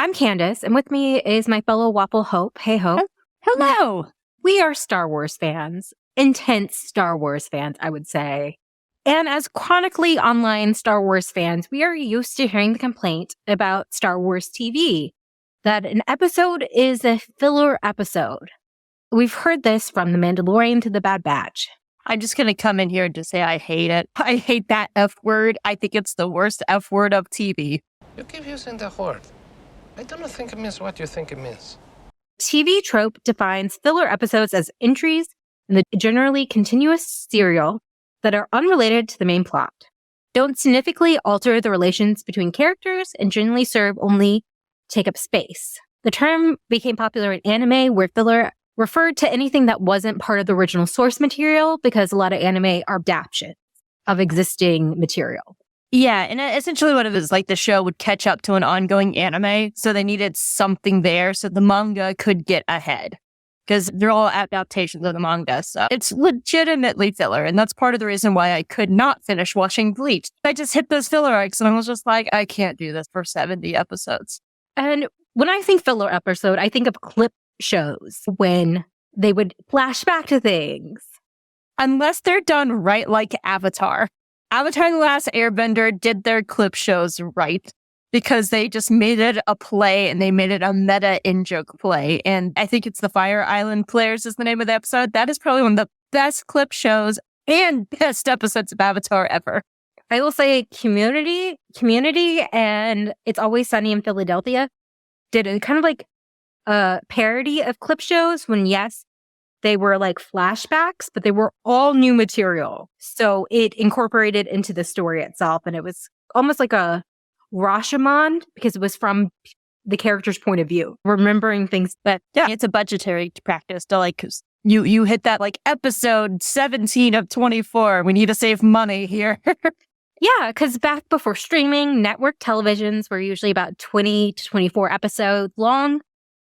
I'm Candace, and with me is my fellow Waffle Hope. Hey, Hope. Hello. We are Star Wars fans, intense Star Wars fans, I would say. And as chronically online Star Wars fans, we are used to hearing the complaint about Star Wars TV, that an episode is a filler episode. We've heard this from The Mandalorian to The Bad Batch. I'm just going to come in here and just say I hate it. I hate that F word. I think it's the worst F word of TV. You keep using the word. I don't think it means what you think it means. TV trope defines filler episodes as entries in the generally continuous serial that are unrelated to the main plot, don't significantly alter the relations between characters, and generally serve only to take up space. The term became popular in anime, where filler referred to anything that wasn't part of the original source material, because a lot of anime are adaptations of existing material. Yeah, and essentially what it was like, the show would catch up to an ongoing anime, so they needed something there so the manga could get ahead. Because they're all adaptations of the manga, so it's legitimately filler, and that's part of the reason why I could not finish watching Bleach. I just hit those filler arcs, and I was just like, I can't do this for 70 episodes. And when I think filler episode, I think of clip shows when they would flash back to things. Unless they're done right, like Avatar. Avatar: The Last Airbender did their clip shows right, because they just made it a play, and they made it a meta in-joke play. And I think it's the Fire Island Players is the name of the episode. That is probably one of the best clip shows and best episodes of Avatar ever. I will say Community, and It's Always Sunny in Philadelphia did a kind of like a parody of clip shows when, yes, they were like flashbacks, but they were all new material. So it incorporated into the story itself. And it was almost like a Rashomon, because it was from the character's point of view, remembering things. But yeah, it's a budgetary practice to like, you hit that like episode 17 of 24. We need to save money here. Yeah, because back before streaming, network televisions were usually about 20 to 24 episodes long.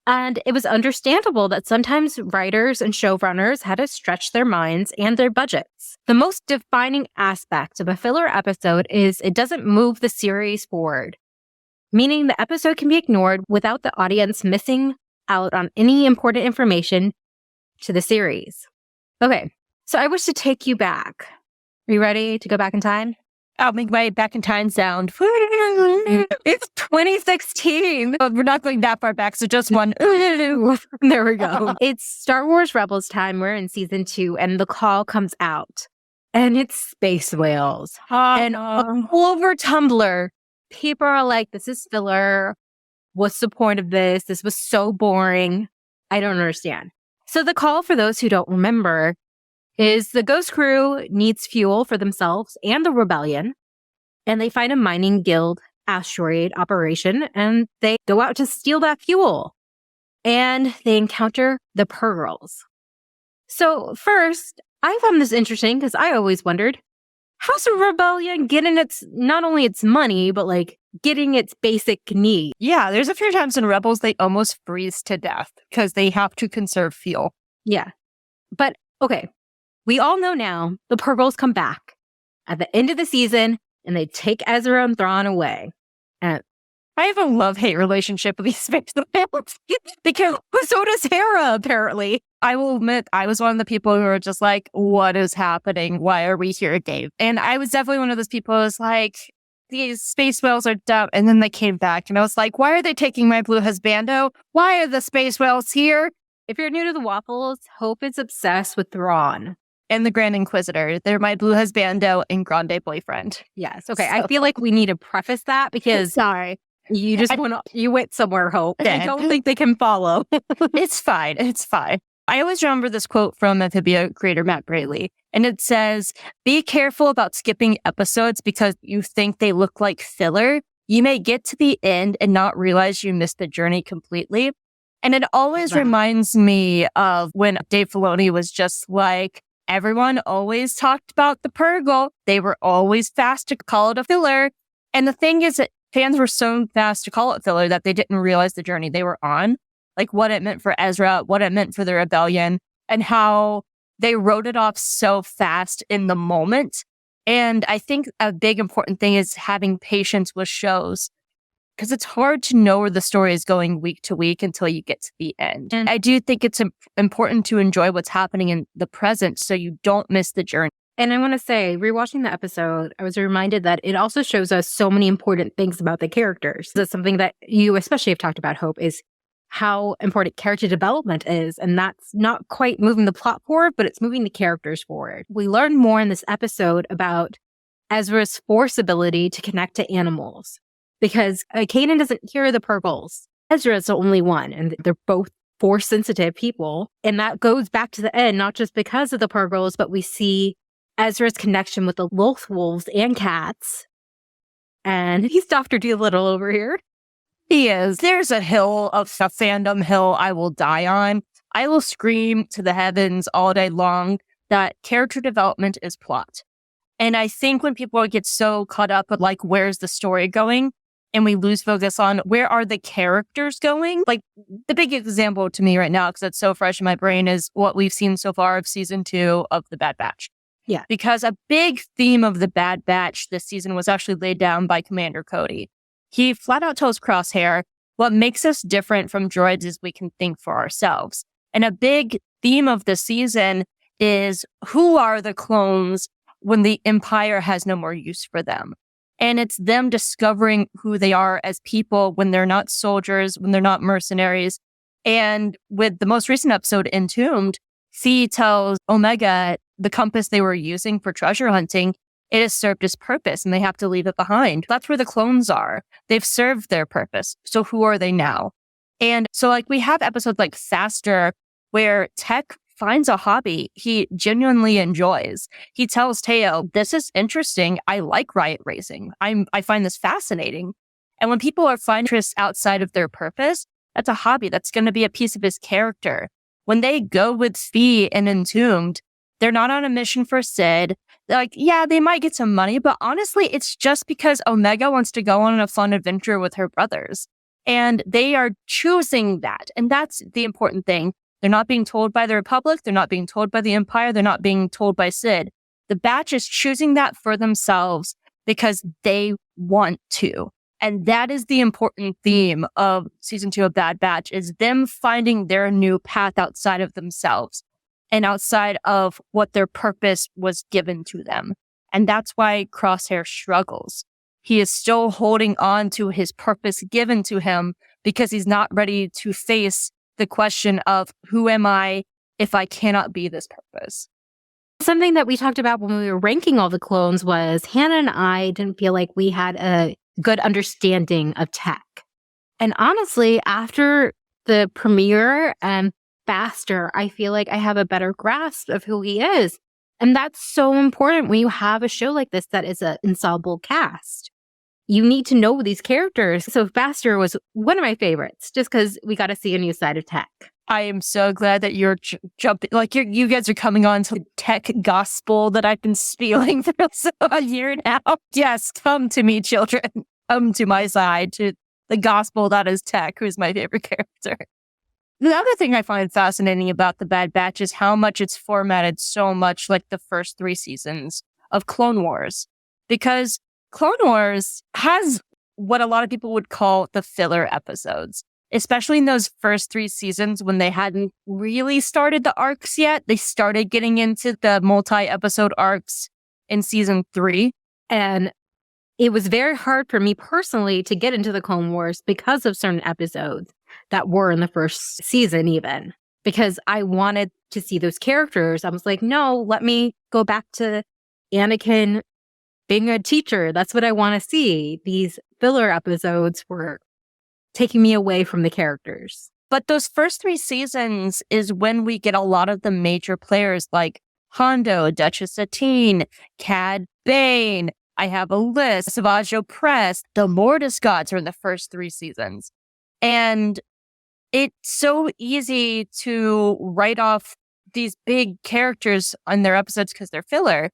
And it was understandable that sometimes writers and showrunners had to stretch their minds and their budgets. The most defining aspect of a filler episode is it doesn't move the series forward, meaning the episode can be ignored without the audience missing out on any important information to the series. Okay, so I wish to take you back. Are you ready to go back in time? I'll make my back in time sound. It's 2016. We're not going that far back, so just one. There we go. It's Star Wars Rebels time. We're in season 2, and the call comes out. And it's space whales. And all over Tumblr, people are like, this is filler. What's the point of this? This was so boring. I don't understand. So the call, for those who don't remember, is the Ghost Crew needs fuel for themselves and the rebellion, and they find a mining guild asteroid operation, and they go out to steal that fuel, and they encounter the Purgles. So first, I found this interesting because I always wondered, how's the rebellion getting its, not only its money, but like getting its basic needs? Yeah, there's a few times in Rebels they almost freeze to death because they have to conserve fuel. Yeah, but okay. We all know now the Purgles come back at the end of the season, and they take Ezra and Thrawn away. And I have a love-hate relationship with these space whales because so does Hera, apparently. I will admit, I was one of the people who were just like, what is happening? Why are we here, Dave? And I was definitely one of those people who was like, these space whales are dumb. And then they came back, and I was like, why are they taking my blue husbando? Why are the space whales here? If you're new to the Waffles, Hope is obsessed with Thrawn. And the Grand Inquisitor. They're my blue husbando and grande boyfriend. Yes. Okay. So. I feel like we need to preface that because sorry, you just you went somewhere, Hope. I don't think they can follow. It's fine. It's fine. I always remember this quote from Amphibia creator Matt Braley, and it says, "Be careful about skipping episodes because you think they look like filler. You may get to the end and not realize you missed the journey completely." And it always reminds me of when Dave Filoni was just like, everyone always talked about the Purgle. They were always fast to call it a filler. And the thing is that fans were so fast to call it filler that they didn't realize the journey they were on, like what it meant for Ezra, what it meant for the rebellion, and how they wrote it off so fast in the moment. And I think a big important thing is having patience with shows. because it's hard to know where the story is going week to week until you get to the end. And I do think it's important to enjoy what's happening in the present so you don't miss the journey. And I want to say, rewatching the episode, I was reminded that it also shows us so many important things about the characters. That's something that you especially have talked about, Hope, is how important character development is. And that's not quite moving the plot forward, but it's moving the characters forward. We learn more in this episode about Ezra's Force ability to connect to animals. Because Kanan doesn't hear the purples. Ezra's the only one, and they're both Force-sensitive people. And that goes back to the end, not just because of the purples, but we see Ezra's connection with the wolves and cats. And he's Dr. Dolittle over here. He is. There's a fandom hill I will die on. I will scream to the heavens all day long that character development is plot. And I think when people get so caught up with like, where's the story going? And we lose focus on where are the characters going? Like the big example to me right now, because it's so fresh in my brain, is what we've seen so far of season 2 of The Bad Batch. Yeah. Because a big theme of The Bad Batch this season was actually laid down by Commander Cody. He flat out tells Crosshair, what makes us different from droids is we can think for ourselves. And a big theme of the season is who are the clones when the Empire has no more use for them? And it's them discovering who they are as people when they're not soldiers, when they're not mercenaries. And with the most recent episode, Entombed, Thee tells Omega the compass they were using for treasure hunting, it has served its purpose and they have to leave it behind. That's where the clones are. They've served their purpose. So who are they now? And so like we have episodes like Faster where Tech finds a hobby he genuinely enjoys. He tells Teo, this is interesting. I like riot racing. I find this fascinating. And when people are finding interests outside of their purpose, that's a hobby. That's going to be a piece of his character. When they go with Fee and Entombed, they're not on a mission for Sid. Like, yeah, they might get some money, but honestly, it's just because Omega wants to go on a fun adventure with her brothers. And they are choosing that. And that's the important thing. They're not being told by the Republic. They're not being told by the Empire. They're not being told by Sid. The Batch is choosing that for themselves because they want to. And that is the important theme of season 2 of Bad Batch, is them finding their new path outside of themselves and outside of what their purpose was given to them. And that's why Crosshair struggles. He is still holding on to his purpose given to him because he's not ready to face the question of who am I if I cannot be this purpose? Something that we talked about when we were ranking all the clones was Hannah and I didn't feel like we had a good understanding of Tech. And honestly, after the premiere and Faster, I feel like I have a better grasp of who he is. And that's so important when you have a show like this that is an ensemble cast. You need to know these characters. So Faster was one of my favorites, just because we got to see a new side of Tech. I am so glad that you're jumping, like you guys are coming on to the Tech gospel that I've been spieling for a year now. Yes, come to me, children. Come to my side, to the gospel that is Tech, who's my favorite character. The other thing I find fascinating about The Bad Batch is how much it's formatted so much like the first 3 seasons of Clone Wars. Because Clone Wars has what a lot of people would call the filler episodes, especially in those first 3 seasons when they hadn't really started the arcs yet. They started getting into the multi-episode arcs in season 3. And it was very hard for me personally to get into the Clone Wars because of certain episodes that were in the first season even. Because I wanted to see those characters. I was like, no, let me go back to Anakin being a teacher. That's what I want to see. These filler episodes were taking me away from the characters. But those first 3 seasons is when we get a lot of the major players like Hondo, Duchess Satine, Cad Bane. I have a list. Savage Opress. The Mortis gods are in the first 3 seasons. And it's so easy to write off these big characters on their episodes because they're filler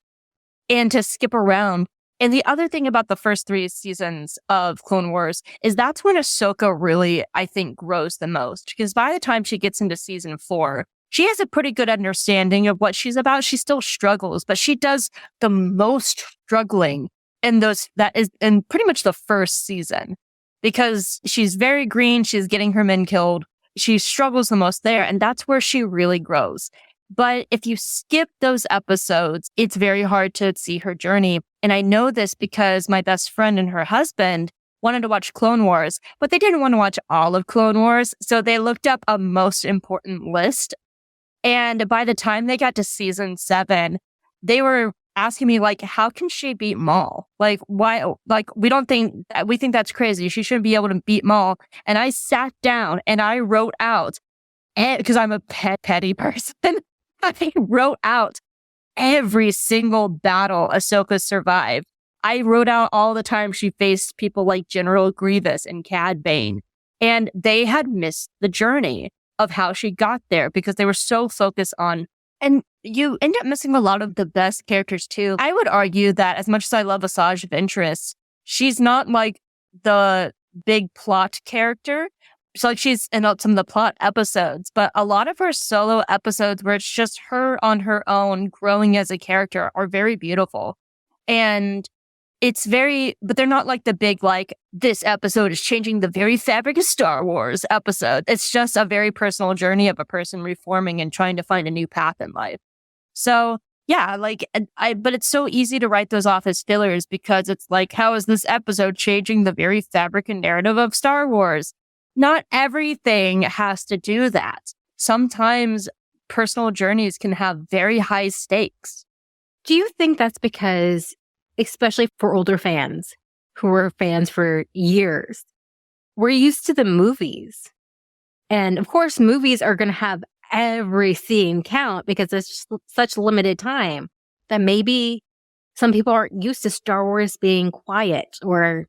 and to skip around. And the other thing about the first 3 seasons of Clone Wars is that's when Ahsoka really, I think, grows the most. Because by the time she gets into season 4, she has a pretty good understanding of what she's about. She still struggles, but she does the most struggling in that is in pretty much the first season. because she's very green. She's getting her men killed. She struggles the most there. And that's where she really grows. But if you skip those episodes, it's very hard to see her journey. And I know this because my best friend and her husband wanted to watch Clone Wars, but they didn't want to watch all of Clone Wars. So they looked up a most important list. And by the time they got to season 7, they were asking me, like, how can she beat Maul? Like, why? Like, we think that's crazy. She shouldn't be able to beat Maul. And I sat down and I wrote out, because I'm a petty person, I wrote out every single battle Ahsoka survived. I wrote out all the time she faced people like General Grievous and Cad Bane. And they had missed the journey of how she got there because they were so focused on, and you end up missing a lot of the best characters too. I would argue that as much as I love Asajj Ventress, she's not like the big plot character. So like she's in some of the plot episodes, but a lot of her solo episodes where it's just her on her own growing as a character are very beautiful. And but they're not like the big, like, this episode is changing the very fabric of Star Wars episode. It's just a very personal journey of a person reforming and trying to find a new path in life. So yeah, like, but it's so easy to write those off as fillers because it's like, how is this episode changing the very fabric and narrative of Star Wars? Not everything has to do that. Sometimes personal journeys can have very high stakes. Do you think that's because, especially for older fans who were fans for years, we're used to the movies? And of course, movies are going to have every scene count because it's just such limited time that maybe some people aren't used to Star Wars being quiet or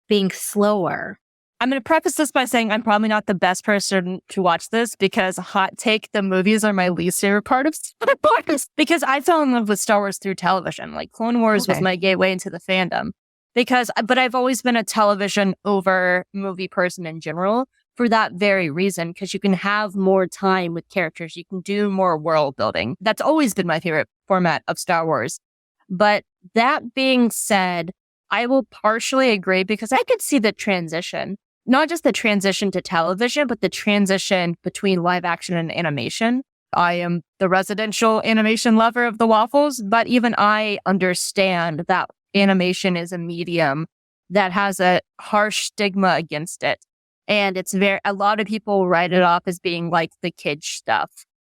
being slower. I'm going to preface this by saying I'm probably not the best person to watch this because, hot take, the movies are my least favorite part of Star Wars because I fell in love with Star Wars through television. Like, Clone Wars was my gateway into the fandom but I've always been a television over movie person in general for that very reason, because you can have more time with characters. You can do more world building. That's always been my favorite format of Star Wars. But that being said, I will partially agree because I could see the transition. Not just the transition to television, but the transition between live action and animation. I am the residential animation lover of the Waffles, but even I understand that animation is a medium that has a harsh stigma against it. And a lot of people write it off as being like the kid stuff,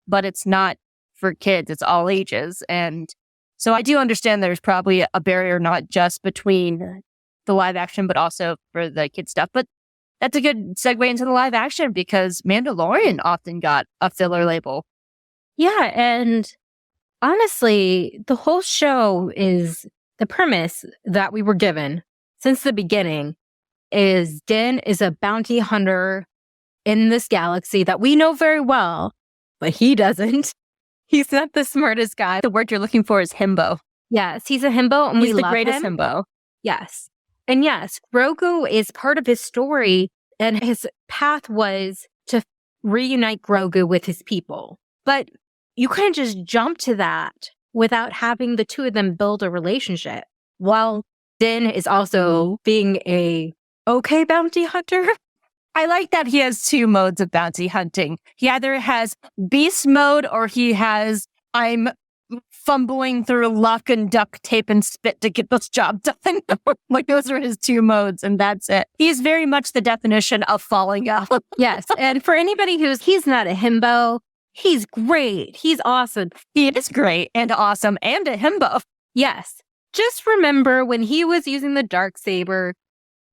but it's not for kids. It's all ages. And so I do understand there's probably a barrier, not just between the live action, but also for the kid stuff. But that's a good segue into the live action because Mandalorian often got a filler label. Yeah, and honestly, the whole show is the premise that we were given since the beginning is Din is a bounty hunter in this galaxy that we know very well, but he doesn't. He's not the smartest guy. The word you're looking for is himbo. Yes, he's a himbo and we love him. He's the greatest himbo. Yes. And yes, Grogu is part of his story, and his path was to reunite Grogu with his people. But you couldn't just jump to that without having the two of them build a relationship. While Din is also being a okay bounty hunter. I like that he has two modes of bounty hunting. He either has beast mode or he has I'm fumbling through luck and duct tape and spit to get this job done. Like, those are his two modes, and that's it. He's very much the definition of falling off. Yes, and for anybody he's not a himbo, he's great. He's awesome. He is great and awesome and a himbo. Yes. Just remember when he was using the darksaber,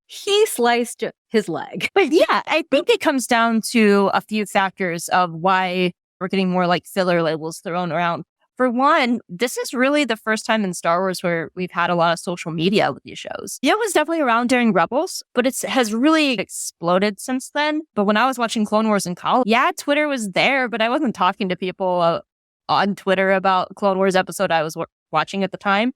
he sliced his leg. But yeah, I think it comes down to a few factors of why we're getting more like filler labels thrown around. For one, this is really the first time in Star Wars where we've had a lot of social media with these shows. Yeah, it was definitely around during Rebels, but it has really exploded since then. But when I was watching Clone Wars in college, yeah, Twitter was there, but I wasn't talking to people on Twitter about Clone Wars episode I was watching at the time.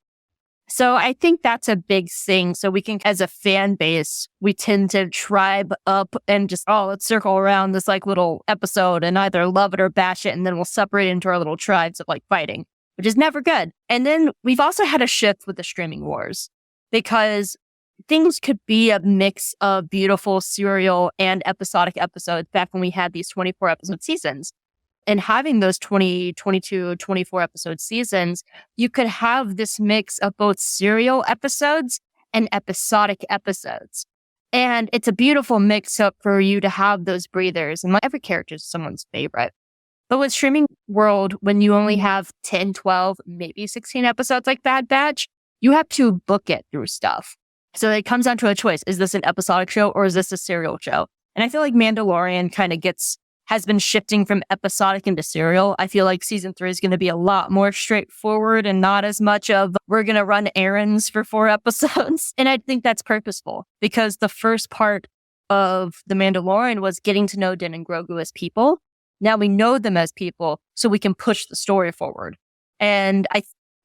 So I think that's a big thing. So we can, as a fan base, we tend to tribe up and just, let's circle around this like little episode and either love it or bash it. And then we'll separate into our little tribes of like fighting, which is never good. And then we've also had a shift with the streaming wars because things could be a mix of beautiful serial and episodic episodes back when we had these 24 episode seasons. And having those 20, 22, 24 episode seasons, you could have this mix of both serial episodes and episodic episodes. And it's a beautiful mix up for you to have those breathers. And every character is someone's favorite. But with streaming world, when you only have 10, 12, maybe 16 episodes like Bad Batch, you have to book it through stuff. So it comes down to a choice. Is this an episodic show or is this a serial show? And I feel like Mandalorian kind of has been shifting from episodic into serial. I feel like season 3 is going to be a lot more straightforward and not as much of we're going to run errands for 4 episodes. And I think that's purposeful because the first part of The Mandalorian was getting to know Din and Grogu as people. Now we know them as people, so we can push the story forward. And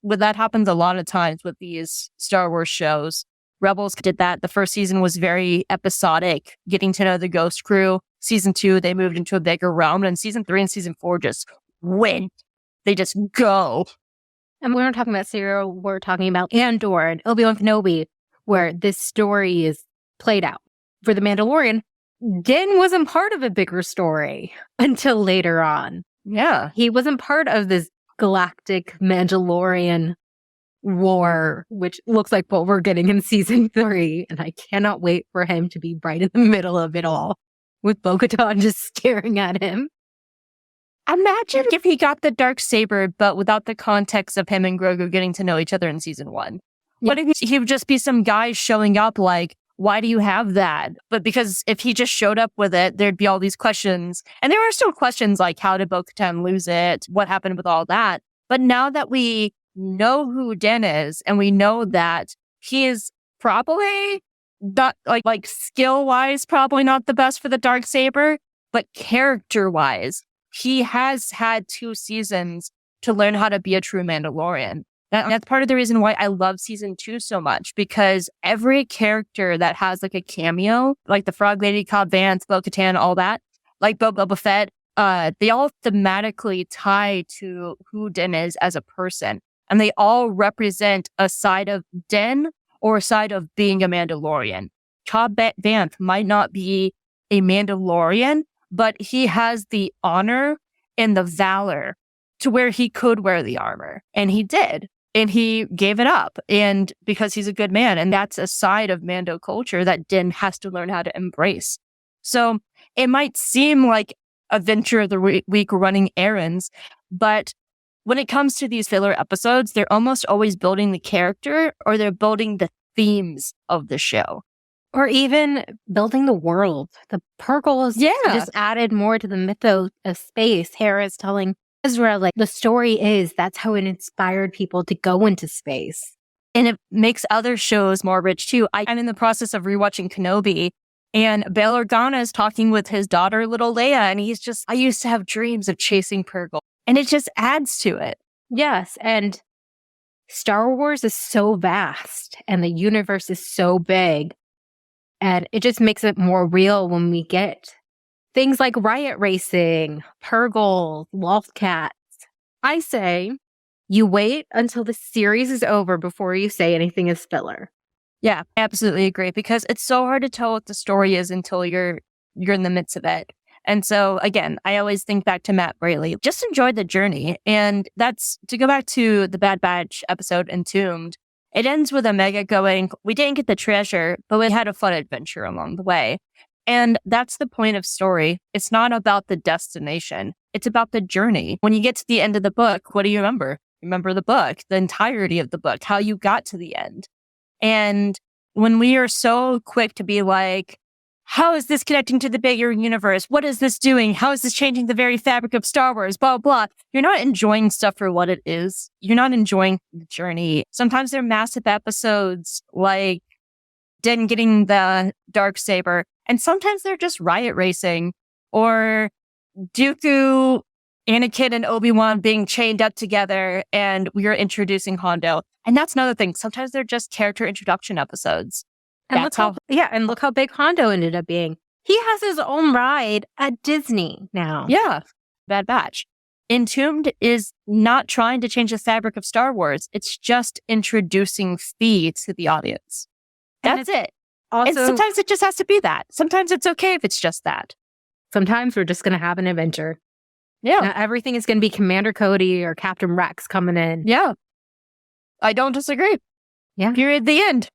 that happens a lot of times with these Star Wars shows. Rebels did that. The first season was very episodic, getting to know the Ghost Crew. Season 2, they moved into a bigger realm. And season 3 and season 4 just went. They just go. And we're not talking about serial. We're talking about Andor and Obi-Wan Kenobi, where this story is played out. For The Mandalorian, Din wasn't part of a bigger story until later on. Yeah. He wasn't part of this galactic Mandalorian war, which looks like what we're getting in season 3. And I cannot wait for him to be right in the middle of it all, with Bo-Katan just staring at him. Imagine if he got the Darksaber, but without the context of him and Grogu getting to know each other in season 1. Yeah. What if he would just be some guy showing up like, why do you have that? But because if he just showed up with it, there'd be all these questions. And there are still questions like, how did Bo-Katan lose it? What happened with all that? But now that we know who Din is, and we know that he is probably not like skill-wise, probably not the best for the Darksaber, but character-wise, he has had 2 seasons to learn how to be a true Mandalorian. That's part of the reason why I love season 2 so much, because every character that has like a cameo, like the Frog Lady, Cobb Vanth, Bo-Katan, all that, like Boba Fett, they all thematically tie to who Din is as a person. And they all represent a side of Din or a side of being a Mandalorian. Cobb Vanth might not be a Mandalorian, but he has the honor and the valor to where he could wear the armor. And he did. And he gave it up. And because he's a good man. And that's a side of Mando culture that Din has to learn how to embrace. So it might seem like adventure of the week running errands, but when it comes to these filler episodes, they're almost always building the character or they're building the themes of the show. Or even building the world. The Purgles just added more to the mythos of space. Hera's telling Ezra, like, the story is that's how it inspired people to go into space. And it makes other shows more rich too. I'm in the process of rewatching Kenobi, and Bail Organa is talking with his daughter, little Leia, and he's just, I used to have dreams of chasing Purgle. And it just adds to it. Yes, and Star Wars is so vast, and the universe is so big, and it just makes it more real when we get things like riot racing, Purgles, Wolfcats. I say you wait until the series is over before you say anything is filler. Yeah, I absolutely agree, because it's so hard to tell what the story is until you're in the midst of it. And so, again, I always think back to Matt Braley. Just enjoy the journey. And that's, to go back to the Bad Batch episode, Entombed, it ends with Omega going, we didn't get the treasure, but we had a fun adventure along the way. And that's the point of story. It's not about the destination. It's about the journey. When you get to the end of the book, what do you remember? Remember the book, the entirety of the book, how you got to the end. And when we are so quick to be like, how is this connecting to the bigger universe? What is this doing? How is this changing the very fabric of Star Wars? Blah, blah. You're not enjoying stuff for what it is. You're not enjoying the journey. Sometimes they're massive episodes like Din getting the Darksaber. And sometimes they're just riot racing or Dooku, Anakin, and Obi-Wan being chained up together and we are introducing Hondo. And that's another thing. Sometimes they're just character introduction episodes. And look how big Hondo ended up being. He has his own ride at Disney now. Yeah. Bad Batch. Entombed is not trying to change the fabric of Star Wars. It's just introducing Fee to the audience. That's it. Also, And sometimes it just has to be that. Sometimes it's okay if it's just that. sometimes we're just going to have an adventure. Yeah. Not everything is going to be Commander Cody or Captain Rex coming in. Yeah. I don't disagree. Yeah. Period. The end.